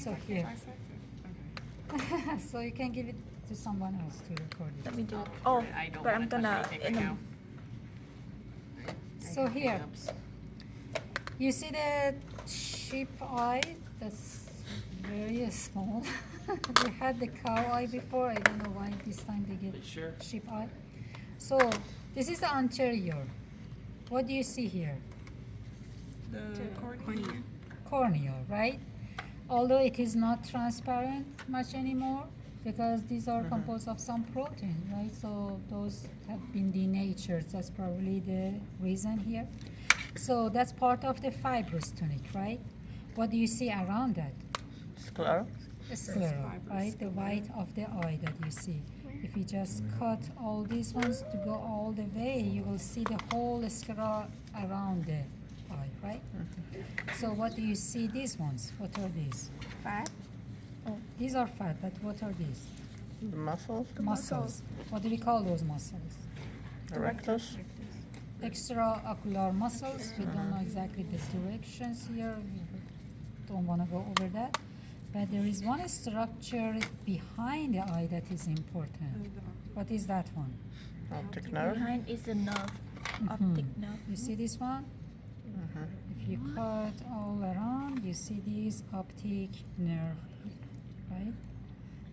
So here. So you can give it to someone else to record it. Let me do it. Oh, but I'm gonna. So here, you see the sheep eye? That's very small. We had the cow eye before. I don't know why this time they get sheep eye. So this is the anterior. What do you see here? The cornea. Cornea, right? Although it is not transparent much anymore because these are composed of some protein, right? So those have been denatured. That's probably the reason here. So that's part of the fibrous tunic, right? What do you see around that? Sclera. Sclera, right? The white of the eye that you see. If you just cut all these ones to go all the way, you will see the whole sclera around the eye, right? So what do you see these ones? What are these? Fat. Oh, these are fat, but what are these? The muscles. Muscles. What do we call those muscles? Erectus. Extraocular muscles. We don't know exactly the directions here. We don't want to go over that. But there is one structure behind the eye that is important. What is that one? Optic nerve. Behind is the nerve. Optic nerve. You see this one? If you cut all around, you see this optic nerve, right?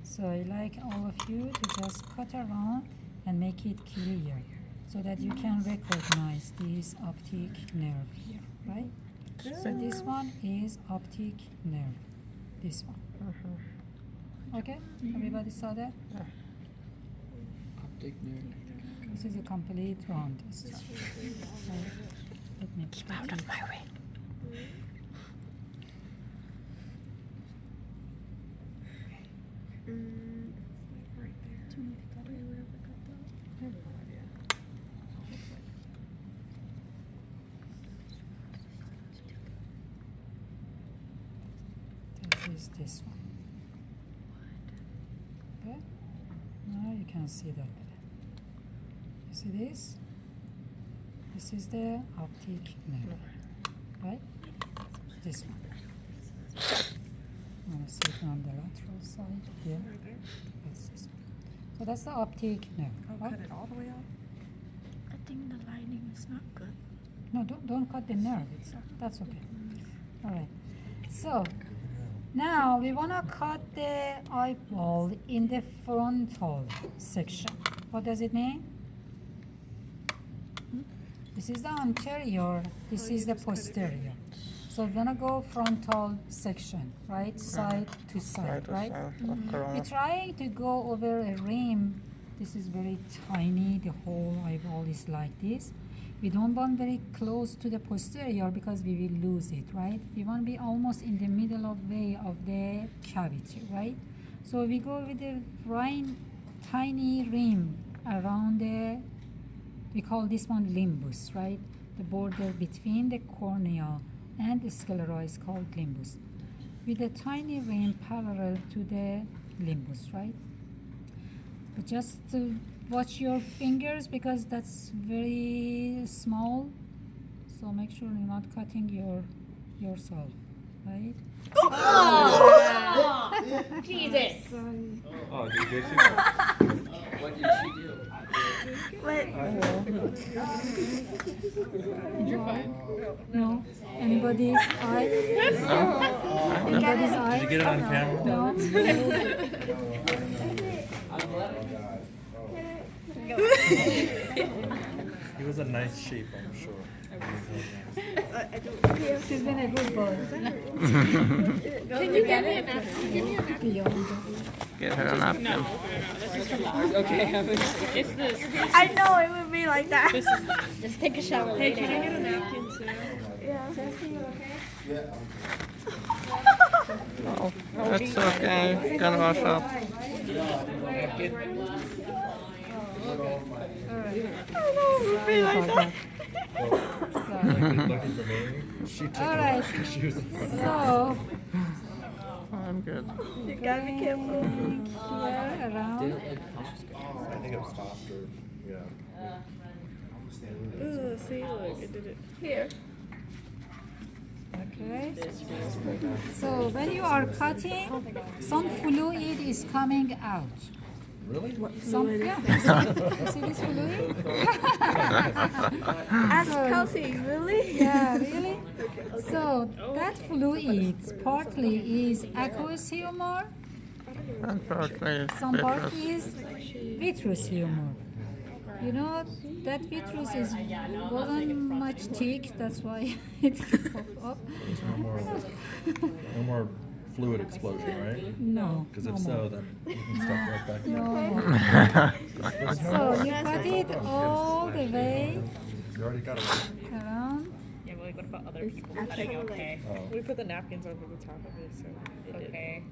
So I like all of you to just cut around and make it clear so that you can recognize this optic nerve here, right? So this one is optic nerve, this one. Okay, everybody saw that? Optic nerve. This is a complete round structure. Let me keep Out of my way. That is this one. Okay? Now you can see that better. You see this? This is the optic nerve, right? This one. I'm going to see it on the lateral side here. That's this one. So that's the optic nerve. I'll cut it all the way out. I think the lining is not good. No, don't cut the nerve itself. That's okay. All right. So now we want to cut the eyeball in the frontal section. What does it mean? This is the anterior, this is the posterior. So we're gonna go frontal section, right? Side to side, right? We're trying to go over a rim. This is very tiny, the whole eyeball is like this. We don't want very close to the posterior because we will lose it, right? We want to be almost in the middle of way of the cavity, right? So we go with the tiny rim around the, we call this one limbus, right? The border between the cornea and the sclera is called limbus. With a tiny rim parallel to the limbus, right? But just watch your fingers because that's very small. So make sure you're not cutting yourself, right? Oh! Jesus! Oh, did you What did she do? You're fine. No? Anybody's eye? Anybody's eye? Did you get it on camera? No? He was a nice sheep, I'm sure. She's been a good boy. Can you get me a napkin? Give me a napkin. Get her a napkin. Okay, It's this. I know it would be like that. Just take a shower later. Can I get a napkin too? Oh, that's okay. Gonna wash up. looking for me. She took All right. She was in front of So, I'm good. you gotta be careful. Here, around. I think it stopped or, yeah. Ooh, see, look, it did it. Here. Okay. So when you are cutting, some fluid is coming out. Really? Some, yeah. You see this fluid? Ask Kelsey, really? Yeah, really? So that fluid partly is aqueous humor, And partly some part vitreous. is vitreous humor. You know, that vitreous wasn't much thick, that's why it popped up. No more fluid explosion, right? No. Because no if more. so, then you can step right back in. No more. So you cut it all the way You already got it. around. Yeah, but like, what about other people It's cutting? actually Okay. Oh. We put the napkins over the top of it, so it did. Okay.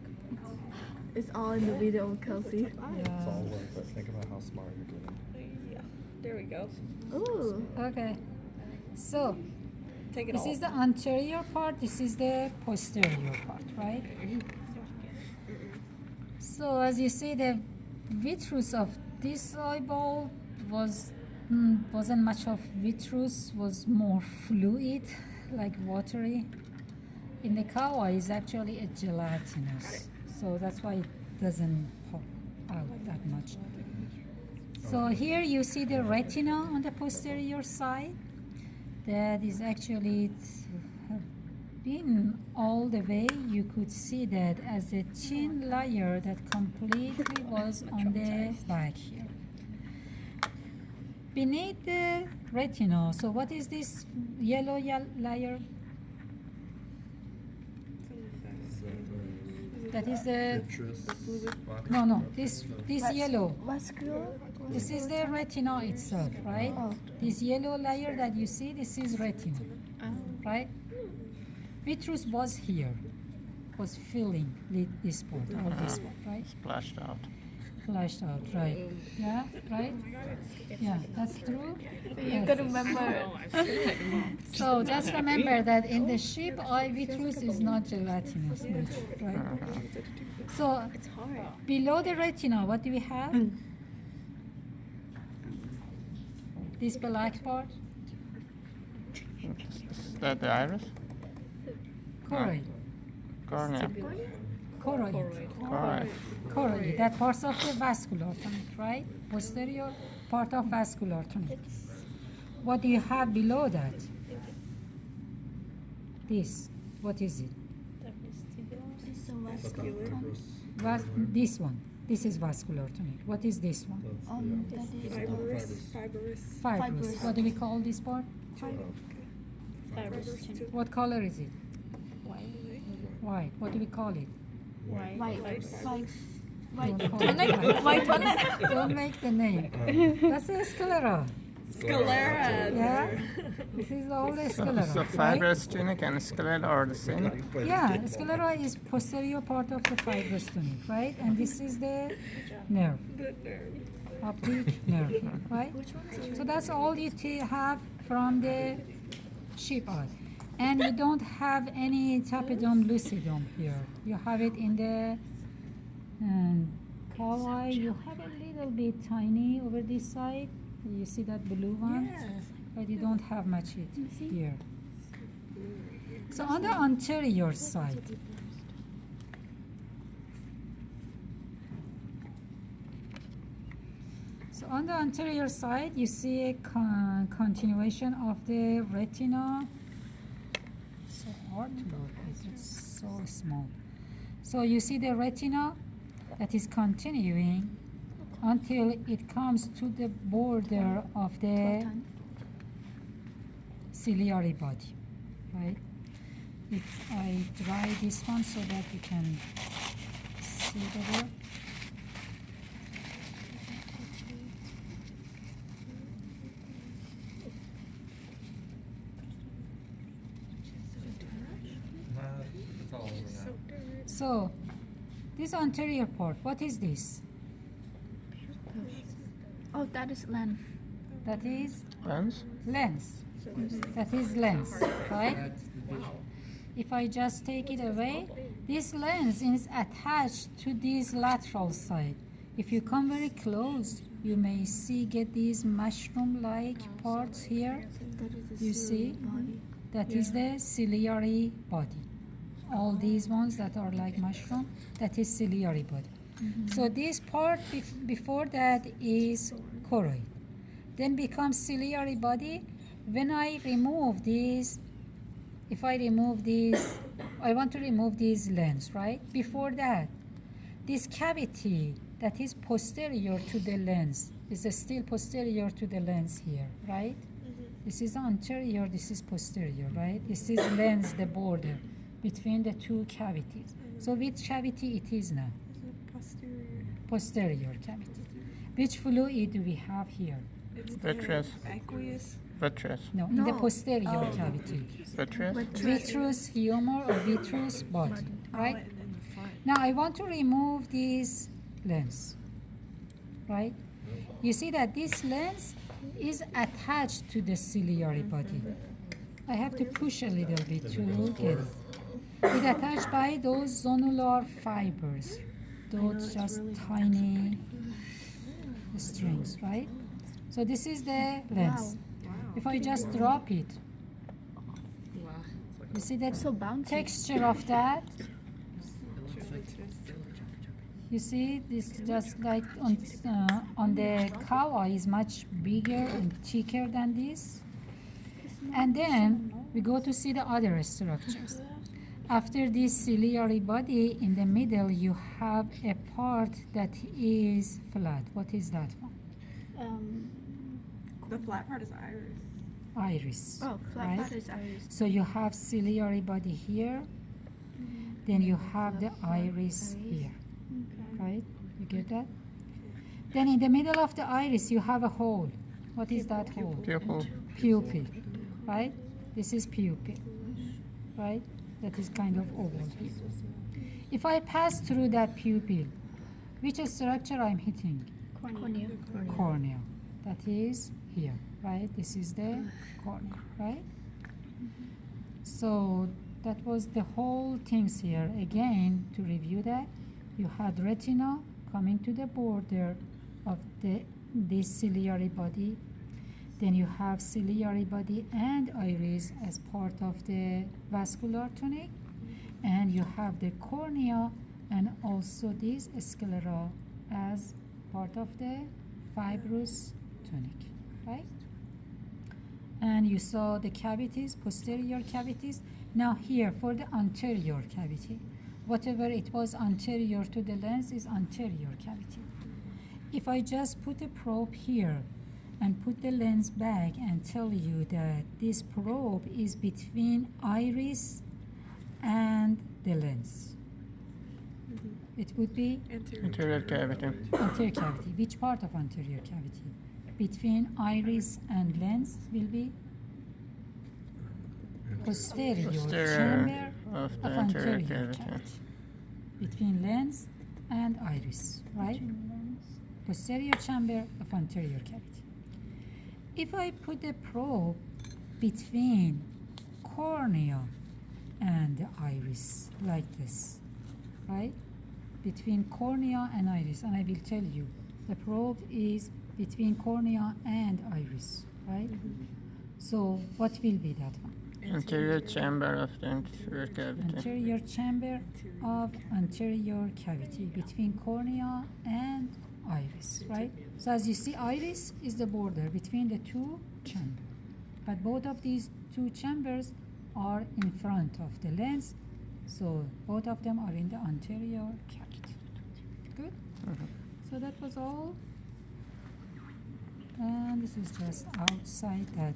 It's all in the video, Kelsey. It's all Yeah. work, but think about how smart you're doing. Yeah. There we go. Ooh. Okay. So Take it this all. is the anterior part, this is the posterior part, right? So as you see, the vitreous of this eyeball wasn't much of vitreous, was more fluid, like watery. In the cow eye is actually a gelatinous, so that's why it doesn't pop out that much. So here you see the retina on the posterior side. That is actually been all the way. You could see that as a thin layer that completely was on the back here. Beneath the retina, so what is this yellow layer? That is the no. This yellow. Vascular? This is the retina itself, right? Oh. This yellow layer that you see, this is retina, right? Vitreous was here, was filling this part, all this part, right? Splashed out. Flashed out, right? Yeah, right? Yeah, that's true. You gotta remember. So just remember that in the sheep eye, vitreous is not gelatinous much, right? So below the retina, what do we have? This black part, Is that the iris? choroid, Cornea. choroid, Correct. choroid. That part of the vascular tunnel, right? Posterior part of vascular tunnel. What do you have below that? This. What is it? It's a vascular. This one. This is vascular tunnel. What is this one? That is Fibrous. Fibrous. What do we call this part? What color is it? White. What do we call it? white. Don't call it white. Don't make the name. That's a sclera. Sclera. Yeah? This is all the sclera. So right? fibrous tunic and sclera are the same? Yeah, sclera is posterior part of the fibrous tunic, right? And this is the nerve, optic nerve, right? So that's all you have from the sheep eye. And you don't have any tapedome lucidum here. You have it in the cow eye. You have a little bit tiny over this side. You see that blue one? But you don't have much it here. So on the anterior side, you see a continuation of the retina. So hard to work with, it's so small. So you see the retina that is continuing until it comes to the border of the ciliary body, right? If I dry this one so that you can see better. It's all over now. So, this anterior part, what is this? Oh, that is lens. That is Lens? lens. That is lens, right? If I just take it away, this lens is attached to this lateral side. If you come very close, you may see get these mushroom-like parts here. That is the You see? body. that is the ciliary body. All these ones that are like mushroom, that is ciliary body. So this part before that is choroid. Then becomes ciliary body. When I remove these, if I remove these, I want to remove these lens, right? Before that, this cavity that is posterior to the lens is still posterior to the lens here, right? This is anterior, this is posterior, right? This is lens, the border between the two cavities. So which cavity it is now? Posterior. Posterior cavity. Which fluid do we have here? It's Vitreous. aqueous. Vitreous. No, in the posterior cavity. Vitreous. Vitreous humor or vitreous body, right? And then the front. Now I want to remove this lens, right? You see that this lens is attached to the ciliary body. I have to push a little bit to get it. It's attached by those zonular fibers, those just tiny strings, right? So this is the lens. If I just drop it, you see that So bouncy. texture of that? You see, this just like on the cow eye is much bigger and thicker than this. And then we go to see the other structures. After this ciliary body, in the middle you have a part that is flat. What is that one? The flat part is iris. Iris. Oh, flat right? part is iris. So you have ciliary body here, then you have the iris here, right? You get that? Then in the middle of the iris, you have a hole. What is that hole? Pupil. Pupil, right? This is pupil, right? That is kind of oval here. If I pass through that pupil, which structure I'm hitting? Cornea. Cornea. That is here, right? This is the cornea, right? So that was the whole things here. Again, to review that, you had retina coming to the border of this ciliary body. Then you have ciliary body and iris as part of the vascular tunic. And you have the cornea and also this sclera as part of the fibrous tunic, right? And you saw the cavities, posterior cavities. Now here for the anterior cavity, whatever it was anterior to the lens is anterior cavity. If I just put a probe here and put the lens back and tell you that this probe is between iris and the lens, it would be Anterior cavity. anterior cavity. Which part of anterior cavity? Between iris and lens will be posterior Posterior chamber of the of anterior anterior cavity. cavity. Between lens and iris, right? Posterior chamber of anterior cavity. If I put the probe between cornea and the iris, like this, right? Between cornea and iris, and I will tell you, the probe is between cornea and iris, right? So what will be that one? Anterior chamber of the anterior cavity. Anterior chamber of anterior cavity between cornea and iris, right? So as you see, iris is the border between the two chambers. But both of these two chambers are in front of the lens, so both of them are in the anterior cavity. Good? So that was all. And this is just outside that